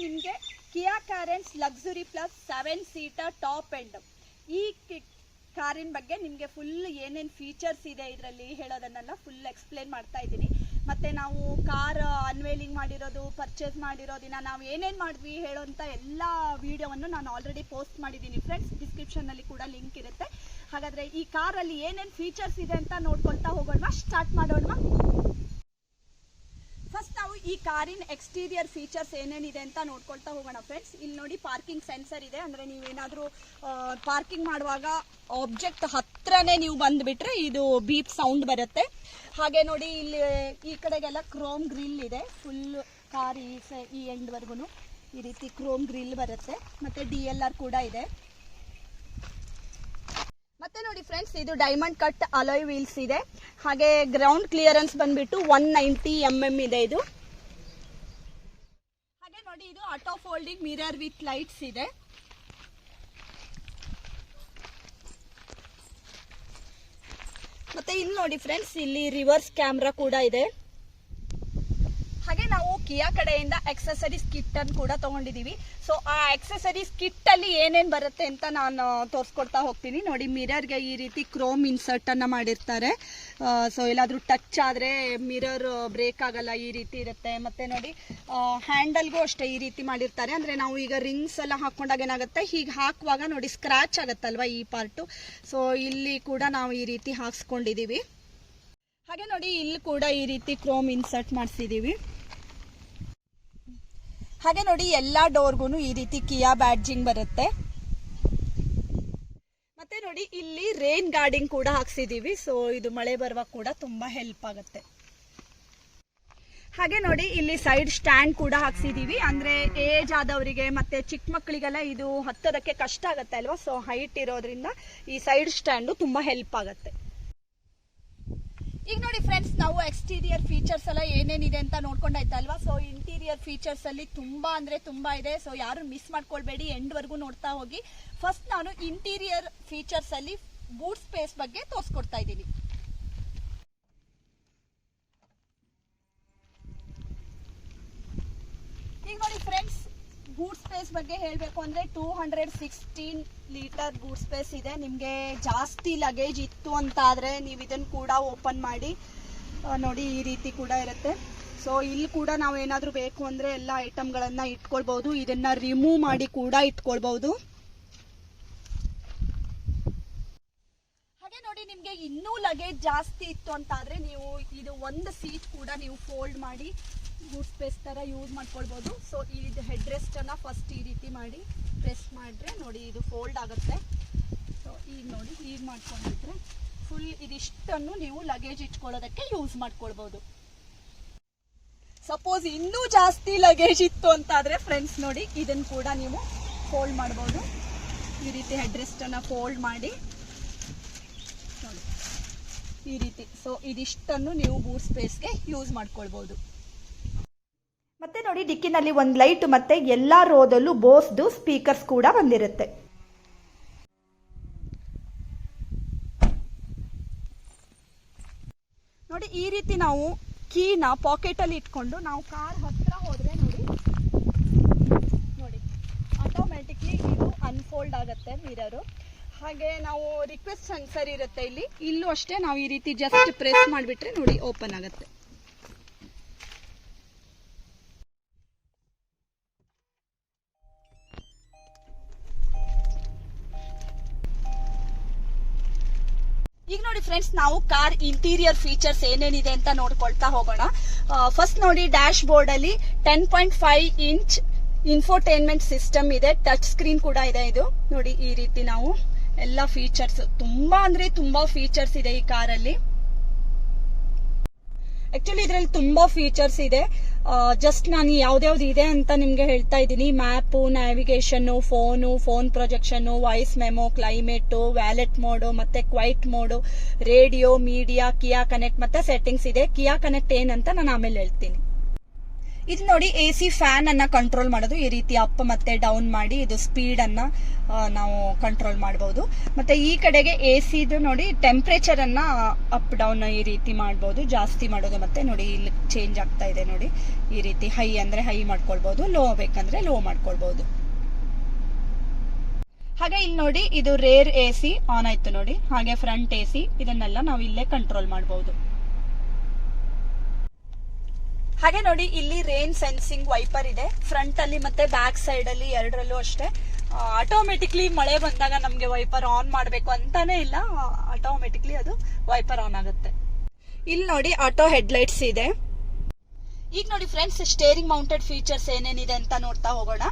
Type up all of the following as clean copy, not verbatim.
ನಿಮಗೆ Kia Carens luxury plus 7 seater top end ಈ ಕಾರಿನ ಬಗ್ಗೆ ನಿಮಗೆ ಫುಲ್ ಏನೇನು ಫೀಚರ್ಸ್ ಇದೆ ಇದರಲ್ಲಿ ಹೇಳೋದನ್ನೆಲ್ಲ ಫುಲ್ ಎಕ್ಸ್ಪ್ಲೇನ್ ಮಾಡ್ತಾ ಇದ್ದೀನಿ. ಮತ್ತು ನಾವು ಕಾರ್ ಅನ್ವೇಲಿಂಗ್ ಮಾಡಿರೋದು, ಪರ್ಚೇಸ್ ಮಾಡಿರೋದಿನ ನಾವು ಏನೇನು ಮಾಡಿದ್ವಿ ಹೇಳೋಂಥ ಎಲ್ಲ ವೀಡಿಯೋವನ್ನು ನಾನು ಆಲ್ರೆಡಿ ಪೋಸ್ಟ್ ಮಾಡಿದ್ದೀನಿ ಫ್ರೆಂಡ್ಸ್. ಡಿಸ್ಕ್ರಿಪ್ಷನ್ನಲ್ಲಿ ಕೂಡ ಲಿಂಕ್ ಇರುತ್ತೆ. ಹಾಗಾದರೆ ಈ ಕಾರಲ್ಲಿ ಏನೇನು ಫೀಚರ್ಸ್ ಇದೆ ಅಂತ ನೋಡ್ಕೊಳ್ತಾ ಹೋಗೋಣ. ಸ್ಟಾರ್ಟ್ ಮಾಡೋಣ. ಫಸ್ಟ್ ನಾವು ಈ ಕಾರಿನ ಎಕ್ಸ್ಟೀರಿಯರ್ ಫೀಚರ್ಸ್ ಏನೇನಿದೆ ಅಂತ ನೋಡ್ಕೊಳ್ತಾ ಹೋಗೋಣ ಫ್ರೆಂಡ್ಸ್. ಇಲ್ಲಿ ನೋಡಿ ಪಾರ್ಕಿಂಗ್ ಸೆನ್ಸರ್ ಇದೆ. ಅಂದರೆ ನೀವೇನಾದರೂ ಪಾರ್ಕಿಂಗ್ ಮಾಡುವಾಗ ಆಬ್ಜೆಕ್ಟ್ ಹತ್ರನೇ ನೀವು ಬಂದುಬಿಟ್ರೆ ಇದು ಬೀಪ್ ಸೌಂಡ್ ಬರುತ್ತೆ. ಹಾಗೆ ನೋಡಿ ಇಲ್ಲಿ ಈ ಕಡೆಗೆಲ್ಲ ಕ್ರೋಮ್ ಗ್ರಿಲ್ ಇದೆ. ಫುಲ್ ಕಾರ್ ಈ ಎಂಡ್ವರೆಗೂ ಈ ರೀತಿ ಕ್ರೋಮ್ ಗ್ರಿಲ್ ಬರುತ್ತೆ. ಮತ್ತು DLR ಕೂಡ ಇದೆ. ಮತ್ತೆ ನೋಡಿ ಫ್ರೆಂಡ್ಸ್, ಇದು ಡೈಮಂಡ್ ಕಟ್ ಅಲಾಯ್ ವೀಲ್ಸ್ ಇದೆ. ಹಾಗೆ ಗ್ರೌಂಡ್ ಕ್ಲಿಯರೆನ್ಸ್ ಬಂದ್ಬಿಟ್ಟು 190 mm ಇದೆ ಇದು. ಹಾಗೆ ನೋಡಿ ಇದು auto folding mirror with lights ಇದೆ. ಮತ್ತೆ ಇಲ್ಲಿ ನೋಡಿ ಫ್ರೆಂಡ್ಸ್, ಇಲ್ಲಿ ರಿವರ್ಸ್ ಕ್ಯಾಮ್ರಾ ಕೂಡ ಇದೆ. ಹಾಗೆ ನಾವು ಕಿಯಾ ಕಡೆಯಿಂದ ಎಕ್ಸೆಸರೀಸ್ ಕಿಟ್ ಅನ್ನು ಕೂಡ ತಗೊಂಡಿದೀವಿ. ಸೊ ಆ ಎಕ್ಸೆಸರೀಸ್ ಕಿಟ್ ಅಲ್ಲಿ ಏನೇನು ಬರುತ್ತೆ ಅಂತ ನಾನು ತೋರಿಸ್ಕೊಡ್ತಾ ಹೋಗ್ತೀನಿ. ನೋಡಿ, ಮಿರರ್ಗೆ ಈ ರೀತಿ ಕ್ರೋಮ್ ಇನ್ಸರ್ಟ್ ಅನ್ನ ಮಾಡಿರ್ತಾರೆ. ಸೊ ಎಲ್ಲಾದ್ರೂ ಟಚ್ ಆದ್ರೆ ಮಿರರ್ ಬ್ರೇಕ್ ಆಗಲ್ಲ, ಈ ರೀತಿ ಇರುತ್ತೆ. ಮತ್ತೆ ನೋಡಿ ಹ್ಯಾಂಡಲ್ಗೂ ಅಷ್ಟೇ ಈ ರೀತಿ ಮಾಡಿರ್ತಾರೆ. ಅಂದ್ರೆ ನಾವು ಈಗ ರಿಂಗ್ಸ್ ಎಲ್ಲ ಹಾಕೊಂಡಾಗ ಏನಾಗುತ್ತೆ, ಹೀಗೆ ಹಾಕುವಾಗ ನೋಡಿ ಸ್ಕ್ರಾಚ್ ಆಗುತ್ತಲ್ವಾ ಈ ಪಾರ್ಟು. ಸೊ ಇಲ್ಲಿ ಕೂಡ ನಾವು ಈ ರೀತಿ ಹಾಕ್ಸ್ಕೊಂಡಿದೀವಿ. ಹಾಗೆ ನೋಡಿ ಇಲ್ಲಿ ಕೂಡ ಈ ರೀತಿ ಕ್ರೋಮ್ ಇನ್ಸರ್ಟ್ ಮಾಡಿಸಿದೀವಿ. ಹಾಗೆ ನೋಡಿ ಎಲ್ಲಾ ಡೋರ್ಗೂ ಈ ರೀತಿ ಕಿಯಾ ಬ್ಯಾಡ್ಜಿಂಗ್ ಬರುತ್ತೆ. ಮತ್ತೆ ನೋಡಿ ಇಲ್ಲಿ ರೇನ್ ಗಾರ್ಡಿಂಗ್ ಕೂಡ ಹಾಕ್ಸಿದೀವಿ. ಸೊ ಇದು ಮಳೆ ಬರುವಾಗ ಕೂಡ ತುಂಬಾ ಹೆಲ್ಪ್ ಆಗುತ್ತೆ. ಹಾಗೆ ನೋಡಿ ಇಲ್ಲಿ ಸೈಡ್ ಸ್ಟ್ಯಾಂಡ್ ಕೂಡ ಹಾಕ್ಸಿದೀವಿ. ಅಂದ್ರೆ ಏಜ್ ಆದವರಿಗೆ ಮತ್ತೆ ಚಿಕ್ಕ ಮಕ್ಕಳಿಗೆಲ್ಲ ಇದು ಹತ್ತೋದಕ್ಕೆ ಕಷ್ಟ ಆಗುತ್ತೆ ಅಲ್ವಾ. ಸೊ ಹೈಟ್ ಇರೋದ್ರಿಂದ ಈ ಸೈಡ್ ಸ್ಟ್ಯಾಂಡು ತುಂಬಾ ಹೆಲ್ಪ್ ಆಗುತ್ತೆ. ಈಗ ನೋಡಿ ಫ್ರೆಂಡ್ಸ್, ನಾವು ಎಕ್ಸ್ಟೀರಿಯರ್ ಫೀಚರ್ಸ್ ಎಲ್ಲ ಏನೇನಿದೆ ಅಂತ ನೋಡ್ಕೊಂಡಾಯ್ತಲ್ವಾ. ಸೊ ಇಂಟೀರಿಯರ್ ಫೀಚರ್ಸ್ ಅಲ್ಲಿ ತುಂಬಾ ಅಂದ್ರೆ ತುಂಬಾ ಇದೆ. ಸೊ ಯಾರು ಮಿಸ್ ಮಾಡ್ಕೊಳ್ಬೇಡಿ, ಎಂಡ್ ವರ್ಗೂ ನೋಡ್ತಾ ಹೋಗಿ. ಫಸ್ಟ್ ನಾನು ಇಂಟೀರಿಯರ್ ಫೀಚರ್ಸ್ ಅಲ್ಲಿ ಬೂಟ್ ಸ್ಪೇಸ್ ಬಗ್ಗೆ ತೋರಿಸ್ಕೊಡ್ತಾ ಇದ್ದೀನಿ. ಈಗ ನೋಡಿ ಫ್ರೆಂಡ್ಸ್, ಬೂಟ್ ಸ್ಪೇಸ್ ಬಗ್ಗೆ ಹೇಳಬೇಕು ಅಂದ್ರೆ 216 ಲೀಟರ್ ಬೂಟ್ ಸ್ಪೇಸ್ ಇದೆ. ನಿಮಗೆ ಜಾಸ್ತಿ ಲಗೇಜ್ ಇತ್ತು ಅಂತ ಆದ್ರೆ ನೀವು ಇದನ್ನು ಕೂಡ ಓಪನ್ ಮಾಡಿ ನೋಡಿ ಈ ರೀತಿ ಕೂಡ ಇರುತ್ತೆ. ಸೊ ಇಲ್ಲಿ ಕೂಡ ನಾವು ಏನಾದರೂ ಬೇಕು ಅಂದ್ರೆ ಎಲ್ಲ ಐಟಮ್ಗಳನ್ನ ಇಟ್ಕೊಳ್ಬಹುದು. ಇದನ್ನ ರಿಮೂವ್ ಮಾಡಿ ಕೂಡ ಇಟ್ಕೊಳ್ಬಹುದು. ಹಾಗೆ ನೋಡಿ, ನಿಮ್ಗೆ ಇನ್ನೂ ಲಗೇಜ್ ಜಾಸ್ತಿ ಇತ್ತು ಅಂತ ಆದ್ರೆ ನೀವು ಇದು ಒಂದು ಸೀಟ್ ಕೂಡ ನೀವು ಫೋಲ್ಡ್ ಮಾಡಿ ಬೂಟ್ ಸ್ಪೇಸ್ ತರ ಯೂಸ್ ಮಾಡ್ಕೊಳ್ಬಹುದು. ಸೊ ಇದು ಹೆಡ್ ರೆಸ್ಟ್ ಅನ್ನ ಫಸ್ಟ್ ಈ ರೀತಿ ಮಾಡಿ ಪ್ರೆಸ್ ಮಾಡಿದ್ರೆ ನೋಡಿ ಇದು ಫೋಲ್ಡ್ ಆಗುತ್ತೆ. ಸೊ ಈಗ ನೋಡಿ ಹೀಗೆ ಮಾಡ್ಕೊಂಡಿದ್ರೆ ಫುಲ್ ಇದಿಷ್ಟನ್ನು ನೀವು ಲಗೇಜ್ ಇಟ್ಕೊಳ್ಳೋದಕ್ಕೆ ಯೂಸ್ ಮಾಡ್ಕೊಳ್ಬಹುದು. ಸಪೋಸ್ ಇನ್ನೂ ಜಾಸ್ತಿ ಲಗೇಜ್ ಇತ್ತು ಅಂತ ಆದ್ರೆ ಫ್ರೆಂಡ್ಸ್ ನೋಡಿ ಇದನ್ನು ಕೂಡ ನೀವು ಫೋಲ್ಡ್ ಮಾಡಬಹುದು. ಈ ರೀತಿ ಹೆಡ್ ರೆಸ್ಟ್ ಅನ್ನ ಫೋಲ್ಡ್ ಮಾಡಿ ನೋಡಿ ಈ ರೀತಿ. ಸೊ ಇದಿಷ್ಟನ್ನು ನೀವು ಬೂಟ್ ಸ್ಪೇಸ್ಗೆ ಯೂಸ್ ಮಾಡ್ಕೊಳ್ಬಹುದು. ಮತ್ತೆ ನೋಡಿ ಡಿಕ್ಕಿನಲ್ಲಿ ಒಂದು ಲೈಟ್ ಮತ್ತೆ ಎಲ್ಲಾ ರೋದಲ್ಲೂ ಬೋಸ್ದು ಸ್ಪೀಕರ್ಸ್ ಕೂಡ ಬಂದಿರುತ್ತೆ. ನೋಡಿ ಈ ರೀತಿ ನಾವು ಕೀನ ಪಾಕೆಟ್ ಅಲ್ಲಿ ಇಟ್ಕೊಂಡು ನಾವು ಕಾರ್ ಹತ್ರ ಹೋದ್ರೆ ನೋಡಿ ಆಟೋಮ್ಯಾಟಿಕ್ಲಿ ಇದು ಅನ್ಫೋಲ್ಡ್ ಆಗುತ್ತೆ ಮಿರರು. ಹಾಗೆ ನಾವು ರಿಕ್ವೆಸ್ಟ್ ಸೆನ್ಸರ್ ಇರುತ್ತೆ ಇಲ್ಲೂ ಅಷ್ಟೇ. ನಾವು ಈ ರೀತಿ ಜಸ್ಟ್ ಪ್ರೆಸ್ ಮಾಡಿಬಿಟ್ರೆ ನೋಡಿ ಓಪನ್ ಆಗುತ್ತೆ. ಈಗ ನೋಡಿ ಫ್ರೆಂಡ್ಸ್, ನಾವು ಕಾರ್ ಇಂಟೀರಿಯರ್ ಫೀಚರ್ಸ್ ಏನೇನಿದೆ ಅಂತ ನೋಡ್ಕೊಳ್ತಾ ಹೋಗೋಣ. ಫಸ್ಟ್ ನೋಡಿ ಡ್ಯಾಶ್ ಬೋರ್ಡ್ ಅಲ್ಲಿ 10.5 ಇಂಚ್ ಇನ್ಫೋಟೈನ್ಮೆಂಟ್ ಸಿಸ್ಟಮ್ ಇದೆ. ಟಚ್ ಸ್ಕ್ರೀನ್ ಕೂಡ ಇದೆ. ಇದು ನೋಡಿ ಈ ರೀತಿ ನಾವು ಎಲ್ಲ ಫೀಚರ್ಸ್ ತುಂಬಾ ಅಂದ್ರೆ ತುಂಬಾ ಫೀಚರ್ಸ್ ಇದೆ ಈ ಕಾರಲ್ಲಿ. ಆಕ್ಚುಲಿ ಇದರಲ್ಲಿ ತುಂಬಾ ಫೀಚರ್ಸ್ ಇದೆ. ಜಸ್ಟ್ ನಾನು ಯಾವ್ದ್ಯಾವ್ದು ಇದೆ ಅಂತ ನಿಮ್ಗೆ ಹೇಳ್ತಾ ಇದ್ದೀನಿ. Map, navigation, phone projection, voice memo, climate, wallet mode, ಮತ್ತೆ ಕ್ವೈಟ್ ಮೋಡ್, ರೇಡಿಯೋ, ಮೀಡಿಯಾ, ಕಿಯಾ ಕನೆಕ್ಟ್ ಮತ್ತೆ ಸೆಟ್ಟಿಂಗ್ಸ್ ಇದೆ. ಕಿಯಾ ಕನೆಕ್ಟ್ ಏನಂತ ನಾನು ಆಮೇಲೆ ಹೇಳ್ತೀನಿ. ಇದು ನೋಡಿ AC ಫ್ಯಾನ್ ಅನ್ನ ಕಂಟ್ರೋಲ್ ಮಾಡೋದು, ಈ ರೀತಿ ಅಪ್ ಮತ್ತೆ ಡೌನ್ ಮಾಡಿ ಇದು ಸ್ಪೀಡ್ ಅನ್ನ ನಾವು ಕಂಟ್ರೋಲ್ ಮಾಡಬಹುದು. ಮತ್ತೆ ಈ ಕಡೆಗೆ AC ಇದು ನೋಡಿ ಟೆಂಪರೇಚರ್ ಅನ್ನ ಅಪ್ ಡೌನ್ ಈ ರೀತಿ ಮಾಡಬಹುದು, ಜಾಸ್ತಿ ಮಾಡೋದು. ಮತ್ತೆ ನೋಡಿ ಇಲ್ಲಿ ಚೇಂಜ್ ಆಗ್ತಾ ಇದೆ ನೋಡಿ, ಈ ರೀತಿ ಹೈ ಅಂದ್ರೆ ಹೈ ಮಾಡ್ಕೊಳ್ಬಹುದು, ಲೋ ಬೇಕಂದ್ರೆ ಲೋ ಮಾಡ್ಕೊಳ್ಬಹುದು. ಹಾಗೆ ಇಲ್ಲಿ ನೋಡಿ ಇದು ರೇರ್ AC ಆನ್ ಆಯ್ತು ನೋಡಿ. ಹಾಗೆ ಫ್ರಂಟ್ AC ಇದನ್ನೆಲ್ಲ ನಾವು ಇಲ್ಲೇ ಕಂಟ್ರೋಲ್ ಮಾಡಬಹುದು. ಹಾಗೆ ನೋಡಿ ಇಲ್ಲಿ ರೇನ್ ಸೆನ್ಸಿಂಗ್ ವೈಪರ್ ಇದೆ ಫ್ರಂಟ್ ಅಲ್ಲಿ ಮತ್ತೆ ಬ್ಯಾಕ್ ಸೈಡ್ ಅಲ್ಲಿ ಎರಡರಲ್ಲೂ ಅಷ್ಟೇ. ಆಟೋಮೆಟಿಕ್ಲಿ ಮಳೆ ಬಂದಾಗ ನಮ್ಗೆ ವೈಪರ್ ಆನ್ ಮಾಡಬೇಕು ಅಂತಾನೆ ಇಲ್ಲ, ಆಟೋಮೆಟಿಕ್ಲಿ ಅದು ವೈಪರ್ ಆನ್ ಆಗುತ್ತೆ. ಇಲ್ಲಿ ನೋಡಿ ಆಟೋ ಹೆಡ್ಲೈಟ್ಸ್ ಇದೆ. ಈಗ ನೋಡಿ ಫ್ರೆಂಡ್ಸ್ ಸ್ಟೇರಿಂಗ್ ಮೌಂಟೆಡ್ ಫೀಚರ್ಸ್ ಏನೇನಿದೆ ಅಂತ ನೋಡ್ತಾ ಹೋಗೋಣ.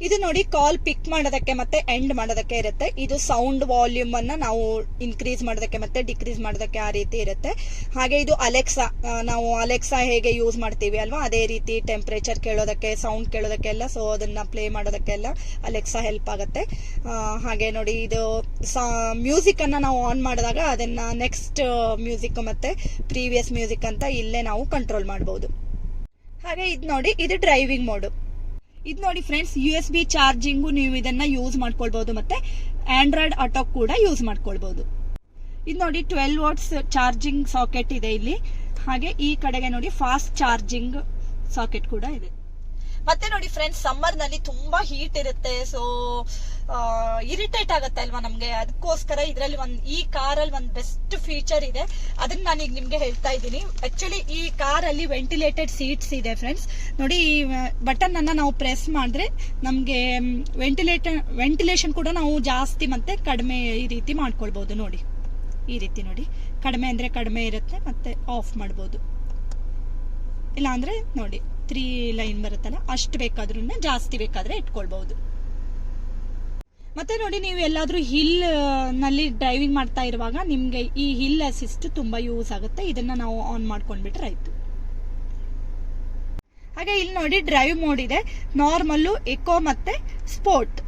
ಇದು ನೋಡಿ ಕಾಲ್ ಪಿಕ್ ಮಾಡೋದಕ್ಕೆ ಮತ್ತೆ ಎಂಡ್ ಮಾಡೋದಕ್ಕೆ ಇರುತ್ತೆ. ಇದು ಸೌಂಡ್ ವಾಲ್ಯೂಮ್ ಅನ್ನ ನಾವು ಇನ್ಕ್ರೀಸ್ ಮಾಡೋದಕ್ಕೆ ಮತ್ತೆ ಡಿಕ್ರೀಸ್ ಮಾಡೋದಕ್ಕೆ ಆ ರೀತಿ ಇರುತ್ತೆ. ಹಾಗೆ ಇದು ಅಲೆಕ್ಸಾ, ನಾವು ಅಲೆಕ್ಸಾ ಹೇಗೆ ಯೂಸ್ ಮಾಡ್ತೀವಿ ಅಲ್ವಾ, ಅದೇ ರೀತಿ ಟೆಂಪರೇಚರ್ ಕೇಳೋದಕ್ಕೆ, ಸೌಂಡ್ ಕೇಳೋದಕ್ಕೆಲ್ಲ, ಸೊ ಅದನ್ನ ಪ್ಲೇ ಮಾಡೋದಕ್ಕೆಲ್ಲ ಅಲೆಕ್ಸಾ ಹೆಲ್ಪ್ ಆಗುತ್ತೆ. ಹಾಗೆ ನೋಡಿ ಇದು ಮ್ಯೂಸಿಕ್ ಅನ್ನ ನಾವು ಆನ್ ಮಾಡಿದಾಗ ಅದನ್ನ ನೆಕ್ಸ್ಟ್ ಮ್ಯೂಸಿಕ್ ಮತ್ತೆ ಪ್ರೀವಿಯಸ್ ಮ್ಯೂಸಿಕ್ ಅಂತ ಇಲ್ಲೇ ನಾವು ಕಂಟ್ರೋಲ್ ಮಾಡಬಹುದು. ಹಾಗೆ ಇದು ನೋಡಿ ಇದು ಡ್ರೈವಿಂಗ್ ಮೋಡ್. ಇದು ನೋಡಿ ಫ್ರೆಂಡ್ಸ್ USB ಚಾರ್ಜಿಂಗು ನೀವು ಇದನ್ನ ಯೂಸ್ ಮಾಡ್ಕೊಳ್ಬಹುದು, ಮತ್ತೆ ಆಂಡ್ರಾಯ್ಡ್ ಆಟೋ ಕೂಡ ಯೂಸ್ ಮಾಡ್ಕೊಳ್ಬಹುದು. ಇದು ನೋಡಿ 12 ವಾಟ್ಸ್ ಚಾರ್ಜಿಂಗ್ ಸಾಕೆಟ್ ಇದೆ ಇಲ್ಲಿ. ಹಾಗೆ ಈ ಕಡೆಗೆ ನೋಡಿ ಫಾಸ್ಟ್ ಚಾರ್ಜಿಂಗ್ ಸಾಕೆಟ್ ಕೂಡ ಇದೆ. ಮತ್ತೆ ನೋಡಿ ಫ್ರೆಂಡ್ಸ್ ಸಮ್ಮರ್ ನಲ್ಲಿ ತುಂಬಾ ಹೀಟ್ ಇರುತ್ತೆ, ಸೊ ಇರಿಟೇಟ್ ಆಗುತ್ತೆ ಅಲ್ವಾ ನಮ್ಗೆ. ಅದಕ್ಕೋಸ್ಕರ ಇದರಲ್ಲಿ ಈ ಕಾರಲ್ಲಿ ಒಂದು ಬೆಸ್ಟ್ ಫೀಚರ್ ಇದೆ, ಅದನ್ನ ನಾನೀಗ ನಿಮ್ಗೆ ಹೇಳ್ತಾ ಇದ್ದೀನಿ. ಆಕ್ಚುಲಿ ಈ ಕಾರಲ್ಲಿ ವೆಂಟಿಲೇಟೆಡ್ ಸೀಟ್ಸ್ ಇದೆ ಫ್ರೆಂಡ್ಸ್. ನೋಡಿ ಈ ಬಟನ್ ಅನ್ನ ನಾವು ಪ್ರೆಸ್ ಮಾಡಿದ್ರೆ ನಮ್ಗೆ ವೆಂಟಿಲೇಷನ್ ಕೂಡ ನಾವು ಜಾಸ್ತಿ ಮತ್ತೆ ಕಡಿಮೆ ಈ ರೀತಿ ಮಾಡ್ಕೊಳ್ಬಹುದು. ನೋಡಿ ಈ ರೀತಿ ನೋಡಿ, ಕಡಿಮೆ ಅಂದ್ರೆ ಕಡಿಮೆ ಇರುತ್ತೆ, ಮತ್ತೆ ಆಫ್ ಮಾಡಬಹುದು. ಇಲ್ಲ ಅಂದ್ರೆ ನೋಡಿ 3 ಲೈನ್ ಬರುತ್ತಲ್ಲ, ಅಷ್ಟು ಬೇಕಾದ್ರೂ ಜಾಸ್ತಿ ಬೇಕಾದ್ರೆ ಇಟ್ಕೊಳ್ಬಹುದು. ಮತ್ತೆ ನೋಡಿ ನೀವು ಎಲ್ಲಾದ್ರೂ ಹಿಲ್ ನಲ್ಲಿ ಡ್ರೈವಿಂಗ್ ಮಾಡ್ತಾ ಇರುವಾಗ ನಿಮ್ಗೆ ಈ ಹಿಲ್ ಅಸಿಸ್ಟ್ ತುಂಬಾ ಯೂಸ್ ಆಗುತ್ತೆ, ಇದನ್ನ ನಾವು ಆನ್ ಮಾಡ್ಕೊಂಡ್ಬಿಟ್ರೆ ಆಯ್ತು. ಹಾಗೆ ಇಲ್ಲಿ ನೋಡಿ ಡ್ರೈವ್ ಮೋಡ್ ಇದೆ, ನಾರ್ಮಲ್, ಎಕೋ ಮತ್ತೆ ಸ್ಪೋರ್ಟ್.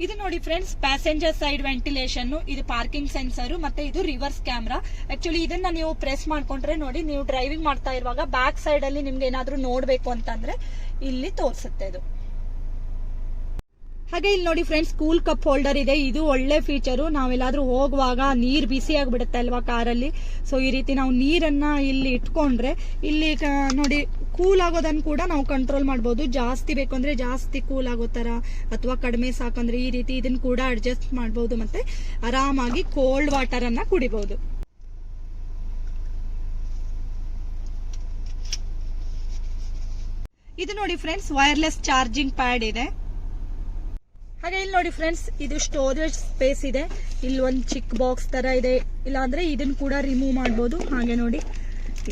ಇದು ನೋಡಿ ಫ್ರೆಂಡ್ಸ್ ಪ್ಯಾಸೆಂಜರ್ ಸೈಡ್ ವೆಂಟಿಲೇಷನ್, ಇದು ಪಾರ್ಕಿಂಗ್ ಸೆನ್ಸರ್, ಮತ್ತೆ ಇದು ರಿವರ್ಸ್ ಕ್ಯಾಮ್ರಾ. ಆಕ್ಚುಲಿ ಇದನ್ನ ನೀವು ಪ್ರೆಸ್ ಮಾಡ್ಕೊಂಡ್ರೆ ನೋಡಿ ನೀವು ಡ್ರೈವಿಂಗ್ ಮಾಡ್ತಾ ಇರುವಾಗ ಬ್ಯಾಕ್ ಸೈಡ್ ಅಲ್ಲಿ ನಿಮ್ಗೆ ಏನಾದ್ರೂ ನೋಡ್ಬೇಕು ಅಂತಂದ್ರೆ ಇಲ್ಲಿ ತೋರಿಸುತ್ತೆ ಇದು. ಹಾಗೆ ಇಲ್ಲಿ ನೋಡಿ ಫ್ರೆಂಡ್ಸ್ ಕೂಲ್ ಕಪ್ ಹೋಲ್ಡರ್ ಇದೆ, ಇದು ಒಳ್ಳೆ ಫೀಚರು. ನಾವೆಲ್ಲಾದ್ರೂ ಹೋಗುವಾಗ ನೀರ್ ಬಿಸಿ ಆಗ್ಬಿಡುತ್ತೆ ಅಲ್ವಾ ಕಾರಲ್ಲಿ, ಸೊ ಈ ರೀತಿ ನಾವು ನೀರನ್ನ ಇಲ್ಲಿ ಇಟ್ಕೊಂಡ್ರೆ ಇಲ್ಲಿ ನೋಡಿ ಕೂಲ್ ಆಗೋದನ್ನ ಕೂಡ ನಾವು ಕಂಟ್ರೋಲ್ ಮಾಡಬಹುದು. ಜಾಸ್ತಿ ಬೇಕು ಅಂದ್ರೆ ಜಾಸ್ತಿ ಕೂಲ್ ಆಗೋ ತರ, ಅಥವಾ ಕಡಿಮೆ ಸಾಕಂದ್ರೆ ಈ ರೀತಿ ಇದನ್ನ ಕೂಡ ಅಡ್ಜಸ್ಟ್ ಮಾಡಬಹುದು. ಮತ್ತೆ ಆರಾಮಾಗಿ ಕೋಲ್ಡ್ ವಾಟರ್ ಅನ್ನ ಕುಡಿಬಹುದು. ಇದು ನೋಡಿ ಫ್ರೆಂಡ್ಸ್ ವೈರ್ಲೆಸ್ ಚಾರ್ಜಿಂಗ್ ಪ್ಯಾಡ್ ಇದೆ. ಹಾಗೆ ಇಲ್ಲಿ ನೋಡಿ ಫ್ರೆಂಡ್ಸ್ ಇದು ಸ್ಟೋರೇಜ್ ಸ್ಪೇಸ್ ಇದೆ, ಇಲ್ಲಿ ಒಂದು ಚಿಕ್ಕ ಬಾಕ್ಸ್ ತರ ಇದೆ, ಇಲ್ಲ ಅಂದ್ರೆ ಇದನ್ನ ಕೂಡ ರಿಮೂವ್ ಮಾಡಬಹುದು. ಹಾಗೆ ನೋಡಿ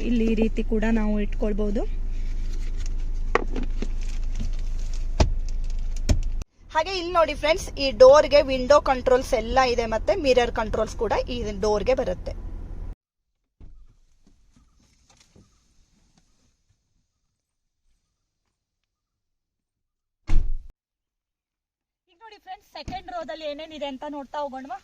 ಇಲ್ಲಿ ಈ ರೀತಿ ಕೂಡ ನಾವು ಇಟ್ಕೊಳ್ಬಹುದು. ಹಾಗೆ ಇಲ್ಲಿ ನೋಡಿ ಫ್ರೆಂಡ್ಸ್ ಈ ಡೋರ್ಗೆ ವಿಂಡೋ ಕಂಟ್ರೋಲ್ಸ್ ಎಲ್ಲ ಇದೆ, ಮತ್ತೆ ಮಿರರ್ ಕಂಟ್ರೋಲ್ಸ್ ಕೂಡ ಈ ಡೋರ್ಗೆ ಬರುತ್ತೆ. ನೋಡಿ ಫ್ರೆಂಡ್ಸ್ ಸೆಕೆಂಡ್ ರೋದಲ್ಲಿ ಏನೇನಿದೆ ಅಂತ ನೋಡ್ತಾ ಹೋಗೋಣವಾ.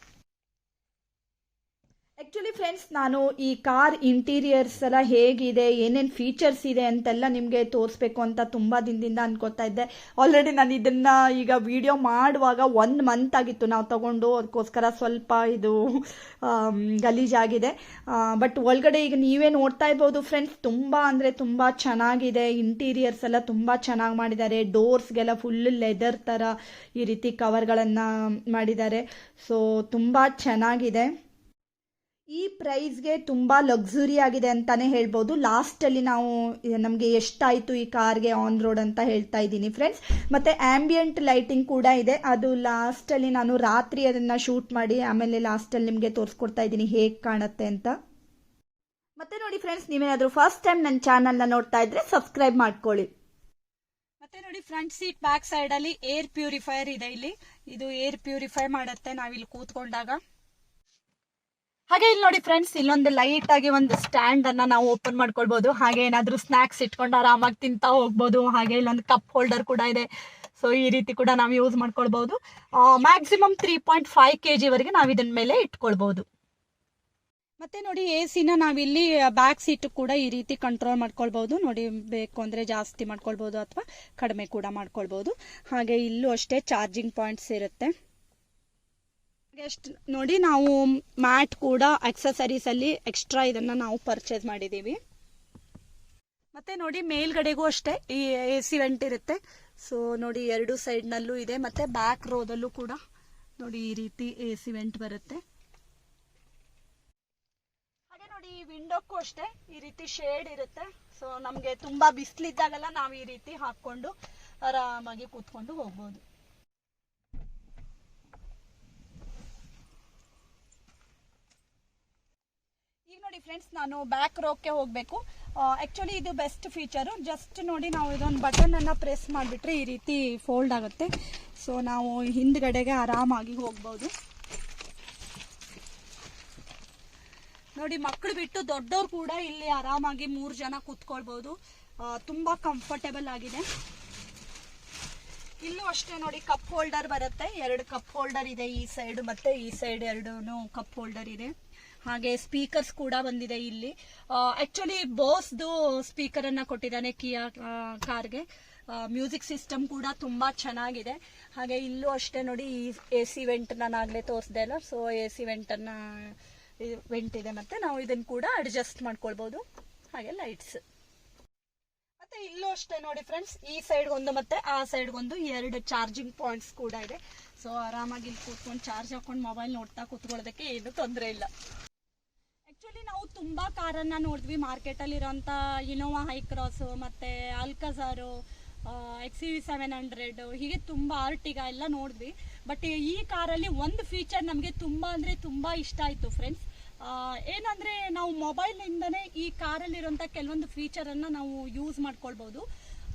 ಆಕ್ಚುಲಿ ಫ್ರೆಂಡ್ಸ್ ನಾನು ಈ ಕಾರ್ ಇಂಟೀರಿಯರ್ಸ್ ಎಲ್ಲ ಹೇಗಿದೆ, ಏನೇನು ಫೀಚರ್ಸ್ ಇದೆ ಅಂತೆಲ್ಲ ನಿಮಗೆ ತೋರಿಸ್ಬೇಕು ಅಂತ ತುಂಬ ದಿನದಿಂದ ಅನ್ಕೋತಾ ಇದ್ದೆ. ಆಲ್ರೆಡಿ ನಾನು ಇದನ್ನ ಈಗ ವಿಡಿಯೋ ಮಾಡುವಾಗ 1 ಮಂತ್ ಆಗಿತ್ತು ನಾವು ತಗೊಂಡು, ಅದಕ್ಕೋಸ್ಕರ ಸ್ವಲ್ಪ ಇದು ಗಲೀಜಾಗಿದೆ. ಬಟ್ ಒಳಗಡೆ ಈಗ ನೀವೇ ನೋಡ್ತಾ ಇರ್ಬೋದು ಫ್ರೆಂಡ್ಸ್, ತುಂಬ ಅಂದರೆ ತುಂಬ ಚೆನ್ನಾಗಿದೆ. ಇಂಟೀರಿಯರ್ಸ್ ಎಲ್ಲ ತುಂಬ ಚೆನ್ನಾಗಿ ಮಾಡಿದ್ದಾರೆ. ಡೋರ್ಸ್ಗೆಲ್ಲ ಫುಲ್ ಲೆದರ್ ಥರ ಈ ರೀತಿ ಕವರ್ಗಳನ್ನು ಮಾಡಿದ್ದಾರೆ. ಸೊ ತುಂಬ ಚೆನ್ನಾಗಿದೆ. ಈ ಪ್ರೈಸ್ಗೆ ತುಂಬ ಲಕ್ಸುರಿ ಆಗಿದೆ ಅಂತಾನೆ ಹೇಳ್ಬೋದು. ಲಾಸ್ಟಲ್ಲಿ ನಾವು ನಮಗೆ ಎಷ್ಟಾಯಿತು ಈ ಕಾರ್ಗೆ ಆನ್ ರೋಡ್ ಅಂತ ಹೇಳ್ತಾ ಇದ್ದೀನಿ ಫ್ರೆಂಡ್ಸ್. ಮತ್ತು ಆ್ಯಂಬಿಯಂಟ್ ಲೈಟಿಂಗ್ ಕೂಡ ಇದೆ, ಅದು ಲಾಸ್ಟಲ್ಲಿ ನಾನು ರಾತ್ರಿ ಅದನ್ನು ಶೂಟ್ ಮಾಡಿ ಆಮೇಲೆ ಲಾಸ್ಟಲ್ಲಿ ನಿಮಗೆ ತೋರಿಸ್ಕೊಡ್ತಾ ಇದ್ದೀನಿ ಹೇಗೆ ಕಾಣುತ್ತೆ ಅಂತ. ಮತ್ತೆ ನೋಡಿ ಫ್ರೆಂಡ್ಸ್, ನೀವೇನಾದರೂ ಫಸ್ಟ್ ಟೈಮ್ ನನ್ನ ಚಾನಲ್ನ ನೋಡ್ತಾ ಇದ್ರೆ ಸಬ್ಸ್ಕ್ರೈಬ್ ಮಾಡ್ಕೊಳ್ಳಿ. ಮತ್ತೆ ನೋಡಿ ಫ್ರಂಟ್ ಸೀಟ್ ಬ್ಯಾಕ್ ಸೈಡಲ್ಲಿ ಏರ್ ಪ್ಯೂರಿಫೈಯರ್ ಇದೆ. ಇಲ್ಲಿ ಇದು ಏರ್ ಪ್ಯೂರಿಫೈ ಮಾಡುತ್ತೆ ನಾವಿಲ್ಲಿ ಕೂತ್ಕೊಂಡಾಗ. ಹಾಗೆ ಇಲ್ಲಿ ನೋಡಿ ಫ್ರೆಂಡ್ಸ್, ಇಲ್ಲೊಂದು ಲೈಟ್ ಆಗಿ ಒಂದು ಸ್ಟ್ಯಾಂಡ್ ಅನ್ನ ನಾವು ಓಪನ್ ಮಾಡ್ಕೊಳ್ಬಹುದು. ಹಾಗೆ ಏನಾದ್ರೂ ಸ್ನಾಕ್ಸ್ ಇಟ್ಕೊಂಡು ಆರಾಮಾಗಿ ತಿಂತಾ ಹೋಗ್ಬೋದು. ಹಾಗೆ ಇಲ್ಲೊಂದು ಕಪ್ ಹೋಲ್ಡರ್ ಕೂಡ ಇದೆ, ಸೊ ಈ ರೀತಿ ಕೂಡ ನಾವು ಯೂಸ್ ಮಾಡ್ಕೊಳ್ಬಹುದು. ಮ್ಯಾಕ್ಸಿಮಮ್ 3.5 kg ವರೆಗೆ ನಾವು ಇದನ್ನ ಮೇಲೆ ಇಟ್ಕೊಳ್ಬಹುದು. ಮತ್ತೆ ನೋಡಿ AC ನ ನಾವಿಲ್ಲಿ ಬ್ಯಾಕ್ ಸೀಟ್ ಕೂಡ ಈ ರೀತಿ ಕಂಟ್ರೋಲ್ ಮಾಡ್ಕೊಳ್ಬಹುದು. ನೋಡಿ ಬೇಕು ಅಂದ್ರೆ ಜಾಸ್ತಿ ಮಾಡ್ಕೊಳ್ಬಹುದು ಅಥವಾ ಕಡಿಮೆ ಕೂಡ ಮಾಡ್ಕೊಳ್ಬಹುದು. ಹಾಗೆ ಇಲ್ಲೂ ಅಷ್ಟೇ ಚಾರ್ಜಿಂಗ್ ಪಾಯಿಂಟ್ಸ್ ಇರುತ್ತೆ. ನೋಡಿ ನಾವು ಮ್ಯಾಟ್ ಕೂಡ ಅಕ್ಸೆಸರೀಸ್ ಅಲ್ಲಿ ಎಕ್ಸ್ಟ್ರಾ ಇದನ್ನ ನಾವು ಪರ್ಚೇಸ್ ಮಾಡಿದೀವಿ. ಮತ್ತೆ ನೋಡಿ ಮೇಲ್ಗಡೆಗೂ ಅಷ್ಟೇ ಈ AC ವೆಂಟ್ ಇರುತ್ತೆ. ಸೊ ನೋಡಿ ಎರಡು ಸೈಡ್ ನಲ್ಲೂ ಇದೆ. ಮತ್ತೆ ಬ್ಯಾಕ್ ರೋದಲ್ಲೂ ಕೂಡ ನೋಡಿ ಈ ರೀತಿ AC ವೆಂಟ್ ಬರುತ್ತೆ. ಈ ವಿಂಡೋಕ್ಕೂ ಅಷ್ಟೇ ಈ ರೀತಿ ಶೇಡ್ ಇರುತ್ತೆ. ಸೊ ನಮ್ಗೆ ತುಂಬಾ ಬಿಸಿಲಿದ್ದಾಗೆಲ್ಲ ನಾವು ಈ ರೀತಿ ಹಾಕೊಂಡು ಆರಾಮಾಗಿ ಕೂತ್ಕೊಂಡು ಹೋಗ್ಬೋದು. ಈಗ ನೋಡಿ ಫ್ರೆಂಡ್ಸ್, ನಾನು ಬ್ಯಾಕ್ ರೋಕ್ಕೆ ಹೋಗ್ಬೇಕು. ಆಕ್ಚುಲಿ ಇದು ಬೆಸ್ಟ್ ಫೀಚರ್. ಜಸ್ಟ್ ನೋಡಿ ನಾವು ಇದೊಂದು ಬಟನ್ ಅನ್ನ ಪ್ರೆಸ್ ಮಾಡಿಬಿಟ್ರೆ ಈ ರೀತಿ ಫೋಲ್ಡ್ ಆಗುತ್ತೆ. ಸೊ ನಾವು ಹಿಂದ್ಗಡೆಗೆ ಆರಾಮಾಗಿ ಹೋಗ್ಬೋದು. ನೋಡಿ ಮಕ್ಕಳು ಬಿಟ್ಟು ದೊಡ್ಡವ್ರು ಕೂಡ ಇಲ್ಲಿ ಆರಾಮಾಗಿ 3 ಜನ ಕೂತ್ಕೊಳ್ಬಹುದು. ತುಂಬಾ ಕಂಫರ್ಟೇಬಲ್ ಆಗಿದೆ. ಇಲ್ಲೂ ಅಷ್ಟೇ ನೋಡಿ ಕಪ್ ಹೋಲ್ಡರ್ ಬರುತ್ತೆ. 2 ಕಪ್ ಹೋಲ್ಡರ್ ಇದೆ ಈ ಸೈಡ್ ಮತ್ತೆ ಈ ಸೈಡ್ 2 ಕಪ್ ಹೋಲ್ಡರ್ ಇದೆ. ಹಾಗೆ ಸ್ಪೀಕರ್ಸ್ ಕೂಡ ಬಂದಿದೆ ಇಲ್ಲಿ. ಆಕ್ಚುಲಿ ಬೋಸ್ದು ಸ್ಪೀಕರ್ ಅನ್ನ ಕೊಟ್ಟಿದ್ದಾನೆ ಕಿಯಾ ಕಾರ್ಗೆ. ಮ್ಯೂಸಿಕ್ ಸಿಸ್ಟಮ್ ಕೂಡ ತುಂಬಾ ಚೆನ್ನಾಗಿದೆ. ಹಾಗೆ ಇಲ್ಲೂ ಅಷ್ಟೇ ನೋಡಿ ಈ AC ವೆಂಟ್ ನಾನು ಆಗ್ಲೇ ತೋರಿಸ್ದೆ ಅಲ್ಲ. ಸೊ AC ವೆಂಟ್ ಇದೆ. ಮತ್ತೆ ನಾವು ಇದನ್ನ ಕೂಡ ಅಡ್ಜಸ್ಟ್ ಮಾಡ್ಕೊಳ್ಬಹುದು. ಹಾಗೆ ಲೈಟ್ಸ್. ಮತ್ತೆ ಇಲ್ಲೂ ಅಷ್ಟೇ ನೋಡಿ ಫ್ರೆಂಡ್ಸ್, ಈ ಸೈಡ್ ಒಂದು ಮತ್ತೆ ಆ ಸೈಡ್ ಒಂದು 2 ಚಾರ್ಜಿಂಗ್ ಪಾಯಿಂಟ್ಸ್ ಕೂಡ ಇದೆ. ಸೊ ಆರಾಮಾಗಿ ಇಲ್ಲಿ ಕೂತ್ಕೊಂಡು ಚಾರ್ಜ್ ಹಾಕೊಂಡು ಮೊಬೈಲ್ ನೋಡ್ತಾ ಕೂತ್ಕೊಳ್ಳೋದಕ್ಕೆ ಏನು ತೊಂದರೆ ಇಲ್ಲ. ಆಕ್ಚುಲಿ ನಾವು ತುಂಬಾ ಕಾರನ್ನ ನೋಡಿದ್ವಿ ಮಾರ್ಕೆಟ್ ಅಲ್ಲಿ ಇರೋಂತ ಇನೋವಾ ಹೈ ಕ್ರಾಸ್ ಮತ್ತೆ ಅಲ್ಕಜಾರು, XUV 700 ಹೀಗೆ ತುಂಬಾ ಆರ್ಟಿಗ ಎಲ್ಲ ನೋಡಿದ್ವಿ. ಬಟ್ ಈ ಕಾರಲ್ಲಿ ಒಂದು ಫೀಚರ್ ನಮಗೆ ತುಂಬಾ ಅಂದ್ರೆ ತುಂಬಾ ಇಷ್ಟ ಆಯ್ತು ಫ್ರೆಂಡ್ಸ್. ಏನಂದ್ರೆ ನಾವು ಮೊಬೈಲ್ ಇಂದನೇ ಈ ಕಾರಲ್ಲಿ ಇರುವಂತ ಕೆಲವೊಂದು ಫೀಚರ್ ಅನ್ನ ನಾವು ಯೂಸ್ ಮಾಡ್ಕೊಳ್ಬಹುದು.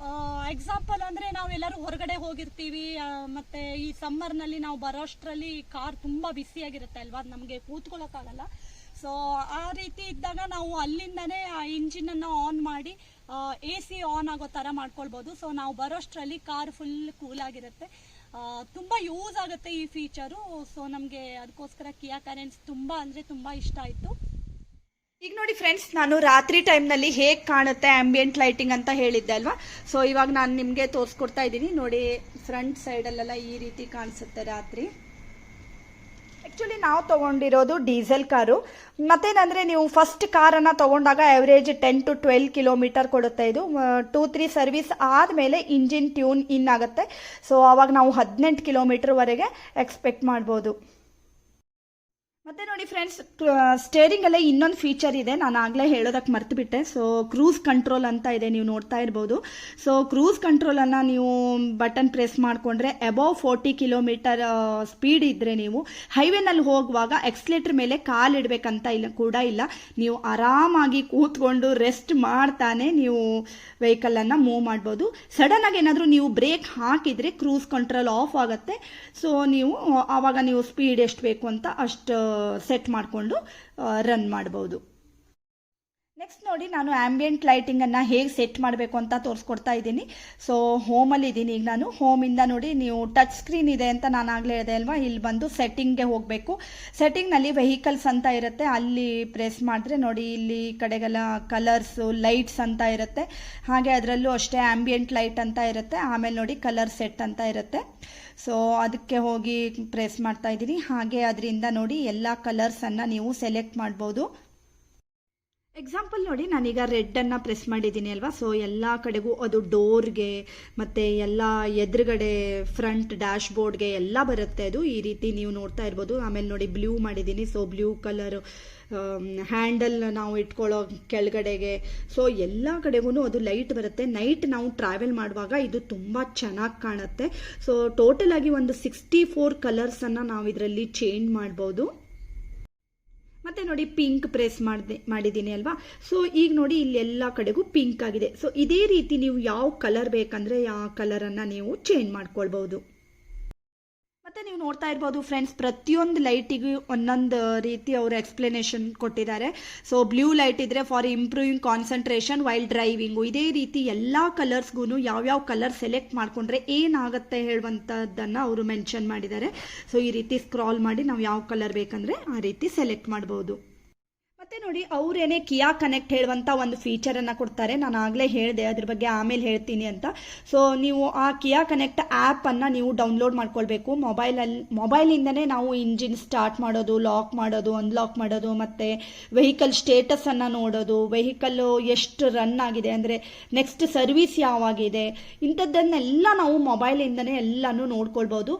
ಎಕ್ಸಾಂಪಲ್ ಅಂದ್ರೆ ನಾವು ಎಲ್ಲರೂ ಹೊರಗಡೆ ಹೋಗಿರ್ತೀವಿ, ಮತ್ತೆ ಈ ಸಮ್ಮರ್ ನಲ್ಲಿ ನಾವು ಬರೋಷ್ಟ್ರಲ್ಲಿ ಕಾರ್ ತುಂಬಾ ಬಿಸಿಯಾಗಿರುತ್ತೆ ಅಲ್ವಾ, ನಮ್ಗೆ ಕೂತ್ಕೊಳ್ಳೋಕ್ಕಾಗಲ್ಲ. ಸೊ ಆ ರೀತಿ ಇದ್ದಾಗ ನಾವು ಅಲ್ಲಿಂದನೇ ಆ ಇಂಜಿನ್ ಅನ್ನ ಆನ್ ಮಾಡಿ AC ಆನ್ ಆಗೋ ತರ ಮಾಡ್ಕೊಳ್ಬಹುದು. ಸೊ ನಾವು ಬರೋಷ್ಟ್ರಲ್ಲಿ ಕಾರ್ ಫುಲ್ ಕೂಲ್ ಆಗಿರುತ್ತೆ. ತುಂಬಾ ಯೂಸ್ ಆಗುತ್ತೆ ಈ ಫೀಚರು. ಸೊ ನಮ್ಗೆ ಅದಕ್ಕೋಸ್ಕರ ಕಿಯಾ ಕರೆನ್ಸ್ ತುಂಬಾ ಅಂದ್ರೆ ತುಂಬಾ ಇಷ್ಟ ಆಯ್ತು. ಈಗ ನೋಡಿ ಫ್ರೆಂಡ್ಸ್, ನಾನು ರಾತ್ರಿ ಟೈಮ್ ನಲ್ಲಿ ಹೇಗ್ ಕಾಣುತ್ತೆ ಆಂಬಿಯಂಟ್ ಲೈಟಿಂಗ್ ಅಂತ ಹೇಳಿದ್ದೆ ಅಲ್ವಾ. ಸೊ ಇವಾಗ ನಾನು ನಿಮ್ಗೆ ತೋರಿಸ್ಕೊಡ್ತಾ ಇದ್ದೀನಿ. ನೋಡಿ ಫ್ರಂಟ್ ಸೈಡ್ ಅಲ್ಲೆಲ್ಲ ಈ ರೀತಿ ಕಾಣಿಸುತ್ತೆ ರಾತ್ರಿ. ಆಕ್ಚುಲಿ ನಾವು ತಗೊಂಡಿರೋದು ಡೀಸೆಲ್ ಕಾರು. ಮತ್ತೇನಂದ್ರೆ ನೀವು ಫಸ್ಟ್ ಕಾರನ್ನು ತಗೊಂಡಾಗ ಅವರೇಜ್ 10 to 12 ಕಿಲೋಮೀಟರ್ ಕೊಡುತ್ತೆ. ಇದು 2-3 ಸರ್ವಿಸ್ ಆದಮೇಲೆ ಇಂಜಿನ್ ಟ್ಯೂನ್ ಇನ್ ಆಗುತ್ತೆ. ಸೊ ಅವಾಗ ನಾವು 18 ಕಿಲೋಮೀಟರ್ವರೆಗೆ ಎಕ್ಸ್ಪೆಕ್ಟ್ ಮಾಡ್ಬೋದು. ಮತ್ತೆ ನೋಡಿ ಫ್ರೆಂಡ್ಸ್, ಸ್ಟೇರಿಂಗ್ ಅಲ್ಲೇ ಇನ್ನೊಂದು ಫೀಚರ್ ಇದೆ, ನಾನು ಆಗ್ಲೇ ಹೇಳೋದಕ್ಕೆ ಮರ್ತು ಬಿಟ್ಟೆ. ಸೊ ಕ್ರೂಸ್ ಕಂಟ್ರೋಲ್ ಅಂತ ಇದೆ, ನೀವು ನೋಡ್ತಾ ಇರ್ಬೋದು. ಸೊ ಕ್ರೂಸ್ ಕಂಟ್ರೋಲ್ ಅನ್ನ ನೀವು ಬಟನ್ ಪ್ರೆಸ್ ಮಾಡ್ಕೊಂಡ್ರೆ ಅಬೌವ್ 40 ಕಿಲೋಮೀಟರ್ ಸ್ಪೀಡ್ ಇದ್ರೆ ನೀವು ಹೈವೇನಲ್ಲಿ ಹೋಗುವಾಗ ಎಕ್ಸ್ಲೇಟರ್ ಮೇಲೆ ಕಾಲಿಡ್ಬೇಕಂತ ಕೂಡ ಇಲ್ಲ. ನೀವು ಆರಾಮಾಗಿ ಕೂತ್ಕೊಂಡು ರೆಸ್ಟ್ ಮಾಡ್ತಾನೆ ನೀವು ವೆಹಿಕಲ್ ಅನ್ನ ಮೂವ್ ಮಾಡ್ಬೋದು. ಸಡನ್ ಆಗಿ ಏನಾದರೂ ನೀವು ಬ್ರೇಕ್ ಹಾಕಿದ್ರೆ ಕ್ರೂಸ್ ಕಂಟ್ರೋಲ್ ಆಫ್ ಆಗುತ್ತೆ. ಸೊ ನೀವು ಆವಾಗ ನೀವು ಸ್ಪೀಡ್ ಎಷ್ಟು ಬೇಕು ಅಂತ ಅಷ್ಟು ಸೆಟ್ ಮಾಡಿಕೊಂಡು ರನ್ ಮಾಡಬಹುದು. ನೆಕ್ಸ್ಟ್ ನೋಡಿ, ನಾನು ಆಂಬಿಯಂಟ್ ಲೈಟಿಂಗ್ ಅನ್ನ ಹೇಗೆ ಸೆಟ್ ಮಾಡಬೇಕು ಅಂತ ತೋರಿಸ್ಕೊಡ್ತಾ ಇದ್ದೀನಿ. ಸೊ ಹೋಮಲ್ಲಿ ಇದ್ದೀನಿ ಈಗ ನಾನು. ಹೋಮಿಂದ ನೋಡಿ ನೀವು ಟಚ್ ಸ್ಕ್ರೀನ್ ಇದೆ ಅಂತ ನಾನು ಆಗಲೇ ಹೇಳಿದೆ ಅಲ್ವಾ, ಇಲ್ಲಿ ಬಂದು ಸೆಟ್ಟಿಂಗ್ಗೆ ಹೋಗಬೇಕು. ಸೆಟ್ಟಿಂಗ್ನಲ್ಲಿ ವೆಹಿಕಲ್ಸ್ ಅಂತ ಇರುತ್ತೆ, ಅಲ್ಲಿ ಪ್ರೆಸ್ ಮಾಡಿದ್ರೆ ನೋಡಿ ಇಲ್ಲಿ ಕಡೆಗೆಲ್ಲ ಕಲರ್ಸು ಲೈಟ್ಸ್ ಅಂತ ಇರುತ್ತೆ. ಹಾಗೆ ಅದರಲ್ಲೂ ಅಷ್ಟೇ ಆಂಬಿಯಂಟ್ ಲೈಟ್ ಅಂತ ಇರುತ್ತೆ. ಆಮೇಲೆ ನೋಡಿ ಕಲರ್ ಸೆಟ್ ಅಂತ ಇರುತ್ತೆ. ಸೊ ಅದಕ್ಕೆ ಹೋಗಿ ಪ್ರೆಸ್ ಮಾಡ್ತಾ ಇದ್ದೀನಿ. ಹಾಗೆ ಅದರಿಂದ ನೋಡಿ ಎಲ್ಲ ಕಲರ್ಸನ್ನು ನೀವು ಸೆಲೆಕ್ಟ್ ಮಾಡ್ಬೋದು. ಎಕ್ಸಾಂಪಲ್ ನೋಡಿ, ನಾನೀಗ ರೆಡ್ ಅನ್ನ ಪ್ರೆಸ್ ಮಾಡಿದ್ದೀನಿ ಅಲ್ವಾ. ಸೊ ಎಲ್ಲ ಕಡೆಗೂ ಅದು ಡೋರ್ಗೆ ಮತ್ತೆ ಎಲ್ಲ ಎದುರುಗಡೆ ಫ್ರಂಟ್ ಡ್ಯಾಶ್ ಬೋರ್ಡ್ಗೆ ಎಲ್ಲ ಬರುತ್ತೆ. ಅದು ಈ ರೀತಿ ನೀವು ನೋಡ್ತಾ ಇರ್ಬೋದು. ಆಮೇಲೆ ನೋಡಿ ಬ್ಲೂ ಮಾಡಿದ್ದೀನಿ. ಸೊ ಬ್ಲೂ ಕಲರ್ ಹ್ಯಾಂಡಲ್ ನಾವು ಇಟ್ಕೊಳ್ಳೋ ಕೆಳಗಡೆಗೆ. ಸೊ ಎಲ್ಲ ಕಡೆಗೂ ಅದು ಲೈಟ್ ಬರುತ್ತೆ. ನೈಟ್ ನಾವು ಟ್ರಾವೆಲ್ ಮಾಡುವಾಗ ಇದು ತುಂಬ ಚೆನ್ನಾಗಿ ಕಾಣುತ್ತೆ. ಸೊ ಟೋಟಲ್ ಆಗಿ ಒಂದು 64 ಕಲರ್ಸನ್ನು ನಾವು ಇದರಲ್ಲಿ ಚೇಂಜ್ ಮಾಡ್ಬೋದು. ಮತ್ತೆ ನೋಡಿ ಪಿಂಕ್ ಪ್ರೆಸ್ ಮಾಡಿದ್ದೀನಿ ಅಲ್ವಾ. ಸೊ ಈಗ ನೋಡಿ ಇಲ್ಲಿ ಎಲ್ಲ ಕಡೆಗೂ ಪಿಂಕ್ ಆಗಿದೆ. ಸೊ ಇದೇ ರೀತಿ ನೀವು ಯಾವ ಕಲರ್ ಬೇಕಂದ್ರೆ ಯಾವ ಕಲರನ್ನು ನೀವು ಚೇಂಜ್ ಮಾಡ್ಕೊಳ್ಬಹುದು. ಮತ್ತೆ ನೀವು ನೋಡ್ತಾ ಇರ್ಬೋದು ಫ್ರೆಂಡ್ಸ್, ಪ್ರತಿಯೊಂದು ಲೈಟಿಗೂ ಒಂದೊಂದು ರೀತಿ ಅವರು ಎಕ್ಸ್ಪ್ಲನೇಷನ್ ಕೊಟ್ಟಿದ್ದಾರೆ. ಸೊ ಬ್ಲೂ ಲೈಟ್ ಇದ್ರೆ for improving concentration while driving. ಇದೇ ರೀತಿ ಎಲ್ಲ ಕಲರ್ಸ್ಗೂ ಯಾವ್ಯಾವ ಕಲರ್ ಸೆಲೆಕ್ಟ್ ಮಾಡ್ಕೊಂಡ್ರೆ ಏನಾಗುತ್ತೆ ಹೇಳುವಂಥದ್ದನ್ನು ಅವರು ಮೆನ್ಷನ್ ಮಾಡಿದ್ದಾರೆ. ಸೊ ಈ ರೀತಿ ಸ್ಕ್ರಾಲ್ ಮಾಡಿ ನಾವು ಯಾವ ಕಲರ್ ಬೇಕಂದ್ರೆ ಆ ರೀತಿ ಸೆಲೆಕ್ಟ್ ಮಾಡ್ಬೋದು. ಮತ್ತೆ ನೋಡಿ ಅವರೇನೆ ಕಿಯಾ ಕನೆಕ್ಟ್ ಹೇಳುವಂಥ ಒಂದು ಫೀಚರನ್ನು ಕೊಡ್ತಾರೆ. ನಾನು ಆಗಲೇ ಹೇಳಿದೆ ಅದ್ರ ಬಗ್ಗೆ ಆಮೇಲೆ ಹೇಳ್ತೀನಿ ಅಂತ. ಸೊ ನೀವು ಆ ಕಿಯಾ ಕನೆಕ್ಟ್ ಆ್ಯಪನ್ನು ನೀವು ಡೌನ್ಲೋಡ್ ಮಾಡ್ಕೊಳ್ಬೇಕು. ಮೊಬೈಲಿಂದನೇ ನಾವು ಇಂಜಿನ್ ಸ್ಟಾರ್ಟ್ ಮಾಡೋದು, ಲಾಕ್ ಮಾಡೋದು, ಅನ್ಲಾಕ್ ಮಾಡೋದು, ಮತ್ತು ವೆಹಿಕಲ್ ಸ್ಟೇಟಸನ್ನು ನೋಡೋದು, ವೆಹಿಕಲ್ಲು ಎಷ್ಟು ರನ್ ಆಗಿದೆ, ಅಂದರೆ ನೆಕ್ಸ್ಟ್ ಸರ್ವಿಸ್ ಯಾವಾಗಿದೆ, ಇಂಥದ್ದನ್ನೆಲ್ಲ ನಾವು ಮೊಬೈಲಿಂದನೇ ಎಲ್ಲನೂ ನೋಡ್ಕೊಳ್ಬೋದು.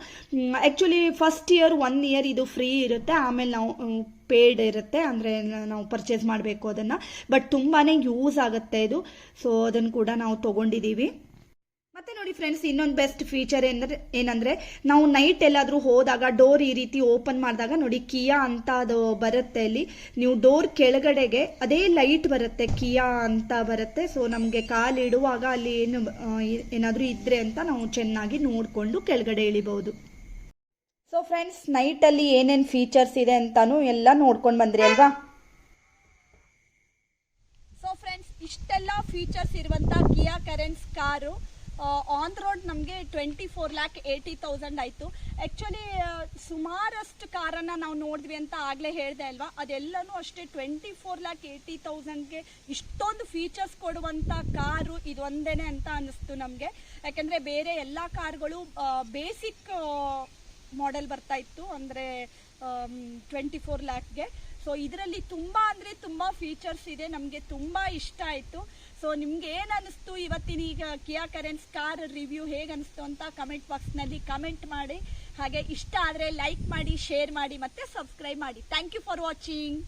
ಆ್ಯಕ್ಚುಲಿ ಫಸ್ಟ್ ಇಯರ್ 1 ಇಯರ್ ಇದು ಫ್ರೀ ಇರುತ್ತೆ, ಆಮೇಲೆ ನಾವು ಪೇಯ್ಡ್ ಇರುತ್ತೆ, ಅಂದರೆ ನಾವು ಪರ್ಚೇಸ್ ಮಾಡಬೇಕು ಅದನ್ನು. ಬಟ್ ತುಂಬಾ ಯೂಸ್ ಆಗುತ್ತೆ ಇದು. ಸೊ ಅದನ್ನು ಕೂಡ ನಾವು ತೊಗೊಂಡಿದ್ದೀವಿ. ಮತ್ತು ನೋಡಿ ಫ್ರೆಂಡ್ಸ್, ಇನ್ನೊಂದು ಬೆಸ್ಟ್ ಫೀಚರ್ ಏನಂದರೆ ನಾವು ನೈಟ್ ಎಲ್ಲಾದರೂ ಹೋದಾಗ ಡೋರ್ ಈ ರೀತಿ ಓಪನ್ ಮಾಡಿದಾಗ ನೋಡಿ ಕಿಯಾ ಅಂತ ಅದು ಬರುತ್ತೆ. ಅಲ್ಲಿ ನೀವು ಡೋರ್ ಕೆಳಗಡೆಗೆ ಅದೇ ಲೈಟ್ ಬರುತ್ತೆ, ಕಿಯಾ ಅಂತ ಬರುತ್ತೆ. ಸೊ ನಮಗೆ ಕಾಲಿಡುವಾಗ ಅಲ್ಲಿ ಏನಾದರೂ ಇದ್ದರೆ ಅಂತ ನಾವು ಚೆನ್ನಾಗಿ ನೋಡಿಕೊಂಡು ಕೆಳಗಡೆ ಇಳಿಬಹುದು. ಸೊ ಫ್ರೆಂಡ್ಸ್, ನೈಟಲ್ಲಿ ಏನೇನು ಫೀಚರ್ಸ್ ಇದೆ ಅಂತಾನು ಎಲ್ಲ ನೋಡ್ಕೊಂಡು ಬಂದ್ರಿ ಅಲ್ವಾ. ಸೊ ಫ್ರೆಂಡ್ಸ್, ಇಷ್ಟೆಲ್ಲ ಫೀಚರ್ಸ್ ಇರುವಂಥ ಕಿಯಾ ಕರೆನ್ಸ್ ಕಾರು ಆನ್ ರೋಡ್ ನಮಗೆ 24,80,000 ಆಯಿತು. ಆ್ಯಕ್ಚುಲಿ ಸುಮಾರಷ್ಟು ಕಾರನ್ನು ನಾವು ನೋಡಿದ್ವಿ ಅಂತ ಆಗಲೇ ಹೇಳಿದೆ ಅಲ್ವಾ. ಅದೆಲ್ಲನೂ ಅಷ್ಟೇ 24,80,000ಗೆ ಇಷ್ಟೊಂದು ಫೀಚರ್ಸ್ ಕೊಡುವಂಥ ಕಾರು ಇದೊಂದೇ ಅಂತ ಅನ್ನಿಸ್ತು ನಮಗೆ. ಯಾಕೆಂದರೆ ಬೇರೆ ಎಲ್ಲ ಕಾರ್ಗಳು ಬೇಸಿಕ್ ಮಾಡೆಲ್ ಬರ್ತಾ ಇತ್ತು, ಅಂದರೆ 24 ಲ್ಯಾಕ್ಗೆ. ಸೊ ಇದರಲ್ಲಿ ತುಂಬ ಅಂದರೆ ತುಂಬ ಫೀಚರ್ಸ್ ಇದೆ, ನಮಗೆ ತುಂಬ ಇಷ್ಟ ಆಯಿತು. ಸೊ ನಿಮ್ಗೆ ಏನು ಅನ್ನಿಸ್ತು ಇವತ್ತಿನ ಈಗ ಕಿಯಾ ಕರೆನ್ಸ್ ಕಾರ್ ರಿವ್ಯೂ ಹೇಗೆ ಅನ್ನಿಸ್ತು ಅಂತ ಕಮೆಂಟ್ ಬಾಕ್ಸ್ನಲ್ಲಿ ಕಮೆಂಟ್ ಮಾಡಿ. ಹಾಗೆ ಇಷ್ಟ ಆದರೆ ಲೈಕ್ ಮಾಡಿ, ಶೇರ್ ಮಾಡಿ ಮತ್ತು ಸಬ್ಸ್ಕ್ರೈಬ್ ಮಾಡಿ. Thank you for watching.